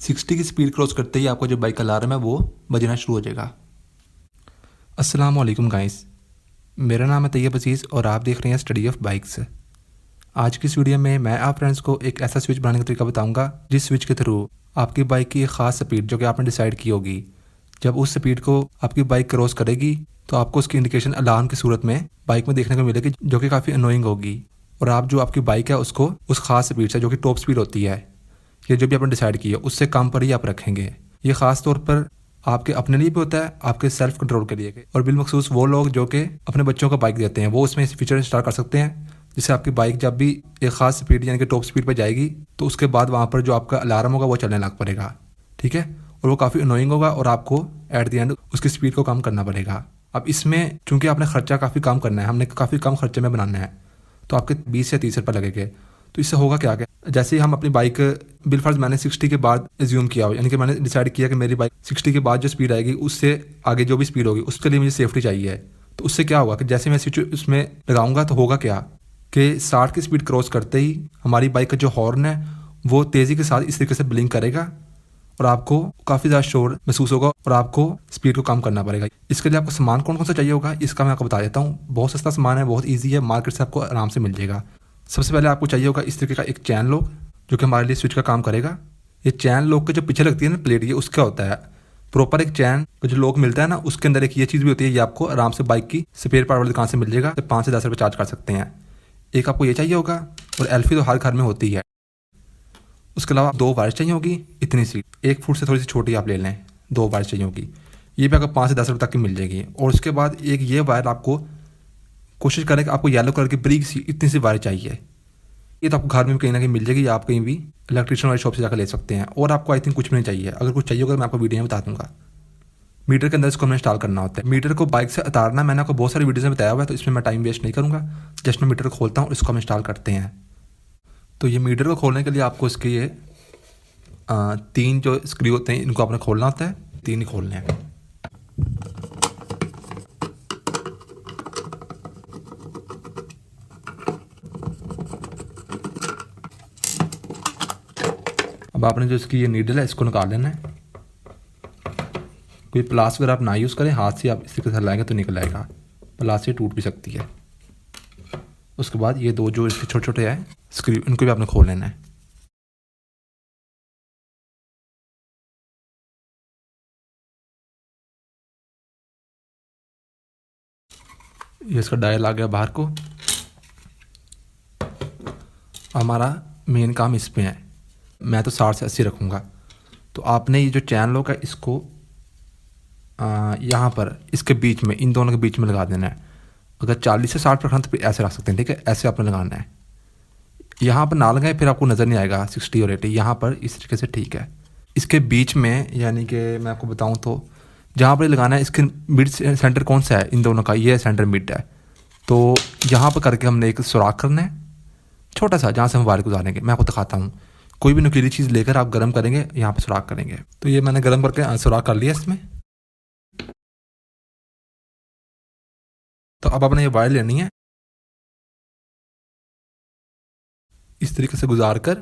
60 की speed cross करते ही आपका जो बाइक का अलार्म है वो बजना शुरू हो जाएगा। अस्सलाम वालेकुम गाइस, मेरा नाम है तैयब अजीज़ और आप देख रहे हैं स्टडी ऑफ बाइक्स। आज की इस वीडियो में मैं आप फ्रेंड्स को एक ऐसा स्विच बनाने का तरीका बताऊंगा जिस स्विच के थ्रू आपकी बाइक की एक ख़ास स्पीड जो कि आपने डिसाइड की होगी, जब उस स्पीड को आपकी बाइक क्रॉस करेगी तो आपको उसकी इंडिकेशन अलार्म की सूरत में बाइक में देखने को मिलेगी, जो कि काफ़ी अनोइंग होगी। और आप जो आपकी बाइक है उसको उस खास स्पीड से, जो कि टॉप स्पीड होती है या जो भी आपने डिसाइड की है, उससे कम पर ही आप रखेंगे। ये ख़ास तौर पर आपके अपने लिए भी होता है, आपके सेल्फ कंट्रोल के लिए। और बिलमखसूस वो लोग जो कि अपने बच्चों को बाइक देते हैं, वो उसमें इस फीचर इंस्टॉल कर सकते हैं, जिससे आपकी बाइक जब भी एक ख़ास स्पीड यानी कि टॉप स्पीड पर जाएगी तो उसके बाद वहाँ पर जो आपका अलार्म होगा वो चलने लग पड़ेगा। ठीक है, और वो काफ़ी अनोइंग होगा और आपको एट द एंड उसकी स्पीड को कम करना पड़ेगा। अब इसमें चूंकि आपने खर्चा काफ़ी कम करना है, हमने काफ़ी कम खर्चे में बनाना है, तो आपके 20 से 30 रुपये लगेंगे। तो इससे होगा क्या जैसे ही हम अपनी बाइक बिलफर्ज मैंने 60 के बाद एज्यूम किया हो, यानी कि मैंने डिसाइड किया कि मेरी बाइक 60 के बाद जो स्पीड आएगी उससे आगे जो भी स्पीड होगी उसके लिए मुझे सेफ्टी चाहिए। तो उससे क्या होगा कि जैसे मैं स्विच उसमें लगाऊंगा तो होगा क्या कि 60 की स्पीड क्रॉस करते ही हमारी बाइक का जो हॉर्न है वो तेज़ी के साथ इस तरीके से ब्लिंक करेगा और आपको काफ़ी ज़्यादा शोर महसूस होगा और आपको स्पीड को कम करना पड़ेगा। इसके लिए आपको सामान कौन कौन सा चाहिए होगा इसका मैं आपको बता देता हूँ। बहुत सस्ता सामान है, बहुत ईजी है, मार्केट से आपको आराम से मिल जाएगा। सबसे पहले आपको चाहिए होगा इस तरीके का एक चैन लॉक, जो कि हमारे लिए स्विच का काम करेगा। ये चैन लॉक के जो पीछे लगती है ना प्लेट, ये उसका होता है प्रॉपर। एक चैन का जो लॉक मिलता है ना, उसके अंदर एक ये चीज़ भी होती है, ये आपको आराम से बाइक की स्पेयर पार्ट वाली दुकान से मिल जाएगा। 5 से 10 रुपये चार्ज कर सकते हैं। एक आपको ये चाहिए होगा, और एल्फी तो हर घर में होती है। उसके अलावा 2 वायर चाहिए होगी, इतनी सी, 1 फुट से थोड़ी सी छोटी आप ले लें। 2 वायर चाहिए होगी, ये भी आपको 5 से 10 रुपये तक की मिल जाएगी। और उसके बाद एक ये वायर आपको कोशिश करें कि आपको येलो कलर की ब्रीक सी इतनी सी वायर चाहिए। ये तो आपको घर में भी कहीं ना कहीं मिल जाएगी, या आप कहीं भी इलेक्ट्रिशियन वाली शॉप से जाकर ले सकते हैं। और आपको आई थिंक कुछ भी नहीं चाहिए। अगर कुछ चाहिए होगा मैं आपको वीडियो में बता दूंगा। मीटर के अंदर इसको हमें इंस्टॉल करना होता है। मीटर को बाइक से उतारना मैंने आपको बहुत सारी वीडियोज़ में बताया हुआ है, तो इसमें मैं टाइम वेस्ट नहीं करूँगा। जस्ट मैं मीटर को खोलता हूँ, इसको हम इंस्टॉल करते हैं। तो ये मीटर को खोलने के लिए आपको इसके ये 3 जो स्क्रू होते हैं इनको आपने खोलना होता है। 3 ही खोलने हैं। अब आपने जो इसकी ये नीडल है इसको निकाल लेना है। कोई प्लास अगर आप ना यूज़ करें, हाथ से आप इस तरीके से हलाएंगे तो निकल आएगा। प्लास से टूट भी सकती है। उसके बाद ये 2 जो इसके छोटे छोटे हैं स्क्रू, इनको भी आपने खोल लेना है। ये इसका डायल आ गया बाहर को। हमारा मेन काम इस पे है। मैं तो 60 से 80 रखूँगा। तो आपने ये जो चैन लॉक है इसको यहाँ पर इसके बीच में, इन दोनों के बीच में लगा देना है। अगर 40 से 60 रखना तो फिर ऐसे रख सकते हैं। ठीक है, ऐसे आपने लगाना है। यहाँ पर ना लगाए फिर आपको नज़र नहीं आएगा 60 और 80। यहाँ पर इस तरीके से ठीक है। इसके बीच में, यानी कि मैं आपको बताऊँ तो जहाँ पर लगाना है, इसके मिड सेंटर कौन सा है इन दोनों का, ये सेंटर मिड है। तो यहाँ पर करके हमने एक सुराख करना है छोटा सा, जहाँ से हम वायर गुजारेंगे। मैं आपको दिखाता हूँ। कोई भी नुकीली चीज़ लेकर आप गर्म करेंगे, यहाँ पर सुराख करेंगे। तो ये मैंने गर्म करके सुराख कर लिया इसमें। तो अब आपने ये वायर लेनी है, इस तरीके से गुजार कर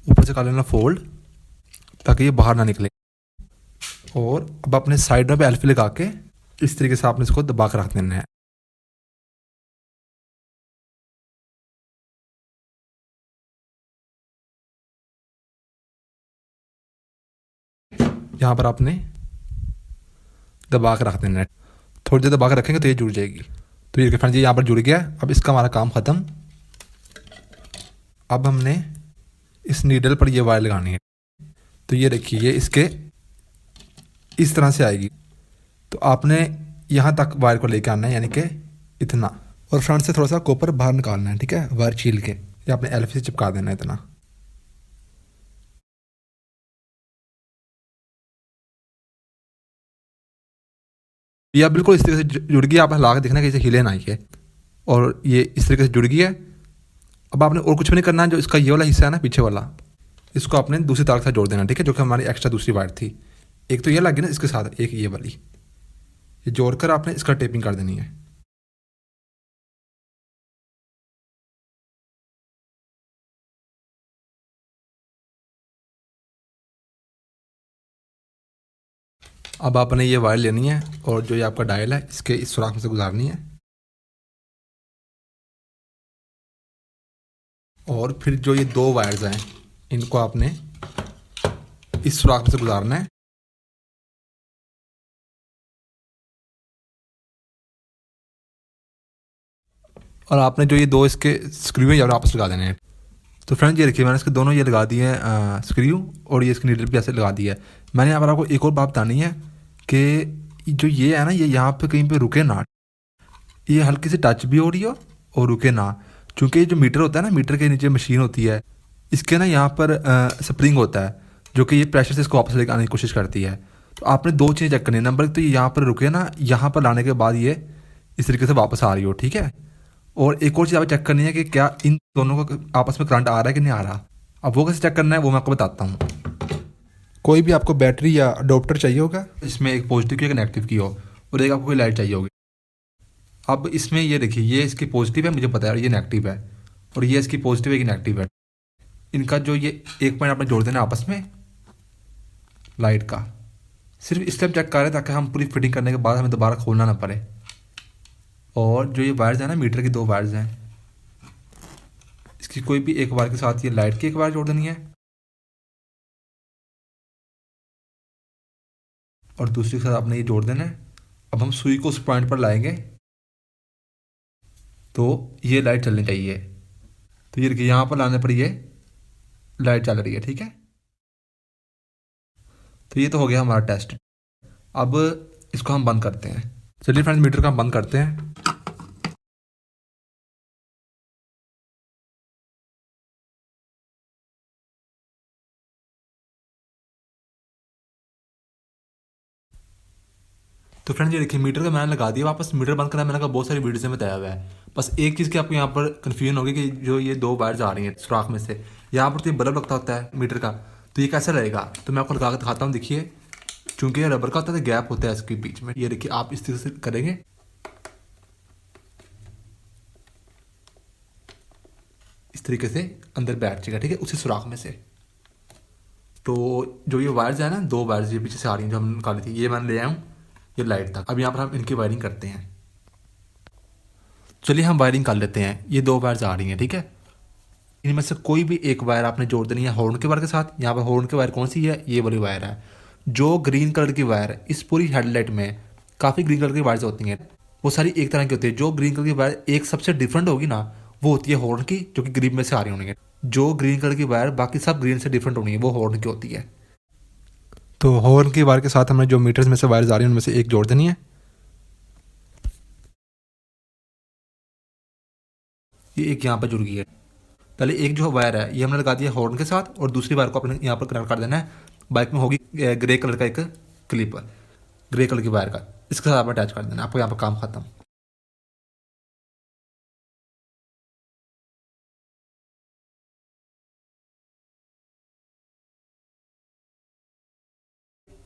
ऊपर से कर लेना फोल्ड, ताकि ये बाहर ना निकले। और अब अपने साइड में एल्फी लगा के इस तरीके से आपने इसको दबा कर रख देना है। यहाँ पर आपने दबा कर रख देना है। थोड़ी देर दबा कर रखेंगे तो ये जुड़ जाएगी। तो ये फ्रेंड्स, ये यहाँ पर जुड़ गया। अब इसका हमारा काम ख़त्म। अब हमने इस नीडल पर ये वायर लगानी है। तो ये देखिए, ये इसके इस तरह से आएगी। तो आपने यहाँ तक वायर को लेकर आना है, यानी कि इतना, और फ्रंट से थोड़ा सा कॉपर बाहर निकालना है। ठीक है, वायर छील के ये आपने एल्फी से चिपका देना है इतना। ये बिल्कुल इस तरीके से जुड़ गया। आप हिला के देखना कि इसे हिले ना ये, और ये इस तरीके से जुड़ गया है। अब आपने और कुछ भी नहीं करना है। जो इसका ये वाला हिस्सा है ना पीछे वाला, इसको आपने दूसरी तार के साथ जोड़ देना। ठीक है, जो कि हमारी एक्स्ट्रा दूसरी वायर थी। एक तो ये लगी ना इसके साथ, एक ये वाली, ये जोड़कर आपने इसका टेपिंग कर देनी है। अब आपने ये वायर लेनी है और जो ये आपका डायल है इसके इस सुराख में से गुजारनी है, और फिर जो ये दो वायर्स हैं इनको आपने इस सुराख में से गुजारना है, और आपने जो ये दो इसके स्क्रू हैं आपस लगा देने हैं। तो फ्रेंड्स ये देखिए मैंने इसके दोनों ये लगा दिए हैं स्क्रू, और ये इसकी नीडल भी ऐसे लगा दिया है। मैंने यहाँ पर आपको एक और बात बतानी है कि जो ये है ना, ये यहाँ पे कहीं पे रुके ना, ये हल्की सी टच भी हो रही हो और रुके ना, क्योंकि ये जो मीटर होता है ना, मीटर के नीचे मशीन होती है, इसके ना यहाँ पर स्प्रिंग होता है जो कि ये प्रेशर से इसको वापस लेकर आने की कोशिश करती है। तो आपने दो चीज़ें चेक करनी है। नंबर एक तो ये यहाँ पर रुके ना, यहाँ पर लाने के बाद ये इस तरीके से वापस आ रही हो, ठीक है। और एक और चीज़ आपको चेक करनी है कि क्या इन दोनों का आपस में करंट आ रहा है कि नहीं आ रहा। अब वो कैसे चेक करना है वो मैं आपको बताता हूँ। कोई भी आपको बैटरी या अडोप्टर चाहिए होगा, इसमें एक पॉजिटिव की एक नेगेटिव की हो, और एक आपको कोई लाइट चाहिए होगी। अब इसमें ये देखिए, ये इसकी पॉजिटिव है, मुझे पता है, ये नेगेटिव है, और ये इसकी पॉजिटिव है कि नेगेटिव है। इनका जो ये एक पॉइंट आपने जोड़ देना आपस में लाइट का, सिर्फ इस टाइम चेक कर रहे हैं ताकि हम पूरी फिटिंग करने के बाद हमें दोबारा खोलना ना पड़े। और जो ये वायर्स हैं ना, मीटर की दो वायर्स हैं, इसकी कोई भी एक वायर के साथ ये लाइट की एक वायर जोड़ देनी है, और दूसरी के साथ आपने ये जोड़ देना है। अब हम सुई को उस पॉइंट पर लाएंगे तो ये लाइट चलनी चाहिए। तो ये देखिए यहाँ पर लाने पर ये लाइट चल रही है, ठीक है। तो ये तो हो गया हमारा टेस्ट। अब इसको हम बंद करते हैं। चलिए फ्रेंड्स, मीटर को हम बंद करते हैं। तो फ्रेंड्स ये देखिए मीटर का मैंने लगा दिया वापस। मीटर बंद करना मैंने कहा बहुत सारी वीडियोस में बताया हुआ है। बस एक चीज़ की आपको यहाँ पर कन्फ्यूजन होगी कि जो ये दो वायर्स आ रही हैं सुराख में से, यहाँ पर तो ये बल्ब लगता होता है मीटर का, तो ये कैसे रहेगा। तो मैं आपको लगा कर दिखाता हूँ। देखिए, चूंकि ये रबर का होता है तो गैप होता है इसके बीच में। ये देखिए आप इस तरह से करेंगे, इस तरीके से अंदर बैठ जाएगा, ठीक है, उसी सुराख में से। तो जो ये वायर्स है ना, दो वायर्स ये पीछे से आ रही हैं जो हमने निकाली थी, ये मैंने ले आया हूँ ये लाइट तक। अब यहाँ पर हम इनकी वायरिंग करते हैं। चलिए हम वायरिंग कर लेते हैं। ये दो वायर्स आ रही हैं, ठीक है। इनमें से कोई भी एक वायर आपने जोड़ देनी है हॉर्न के वायर के साथ। यहाँ पर हॉर्न की वायर कौन सी है, ये वाली वायर है। जो ग्रीन कलर की वायर है, इस पूरी हेडलाइट में काफ़ी ग्रीन कलर की वायर्स होती हैं, वो सारी एक तरह की होती है। जो ग्रीन कलर की वायर एक सबसे डिफरेंट होगी ना, वो होती है हॉर्न की, जो कि ग्रीन में से आ रही होंगी। जो ग्रीन कलर की वायर बाकी सब ग्रीन से डिफरेंट होनी है, वो हॉर्न की होती है। तो हॉर्न की वायर के साथ हमें जो मीटर्स में से वायर्स आ रही हैं उनमें से एक जोड़ देनी है। ये एक यहाँ पर जुड़ गई है। पहले एक जो वायर है ये हमने लगा दिया हॉर्न के साथ, और दूसरी वायर को अपने यहाँ पर कनेक्ट कर देना है। बाइक में होगी ग्रे कलर का एक क्लिप, ग्रे कलर की वायर का, इसके साथ आप अटैच कर देना, आपको यहाँ पर काम खत्म।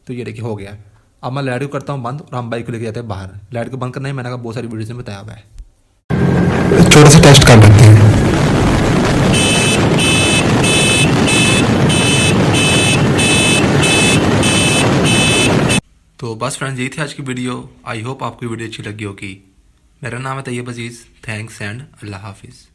तो ये देखिए हो गया। अब मैं लाइट को करता हूँ बंद, और हम बाइक को लेके जाते हैं बाहर। लाइट को बंद करना है, मैंने कहा बहुत सारी वीडियोज में बताया हुआ है। छोटा सा टेस्ट कर लेते हैं। तो बस फ्रेंड्स यही थी आज की वीडियो। आई होप आपको वीडियो अच्छी लगी होगी। मेरा नाम है तैयब अजीज़। थैंक्स एंड अल्लाह हाफिज़।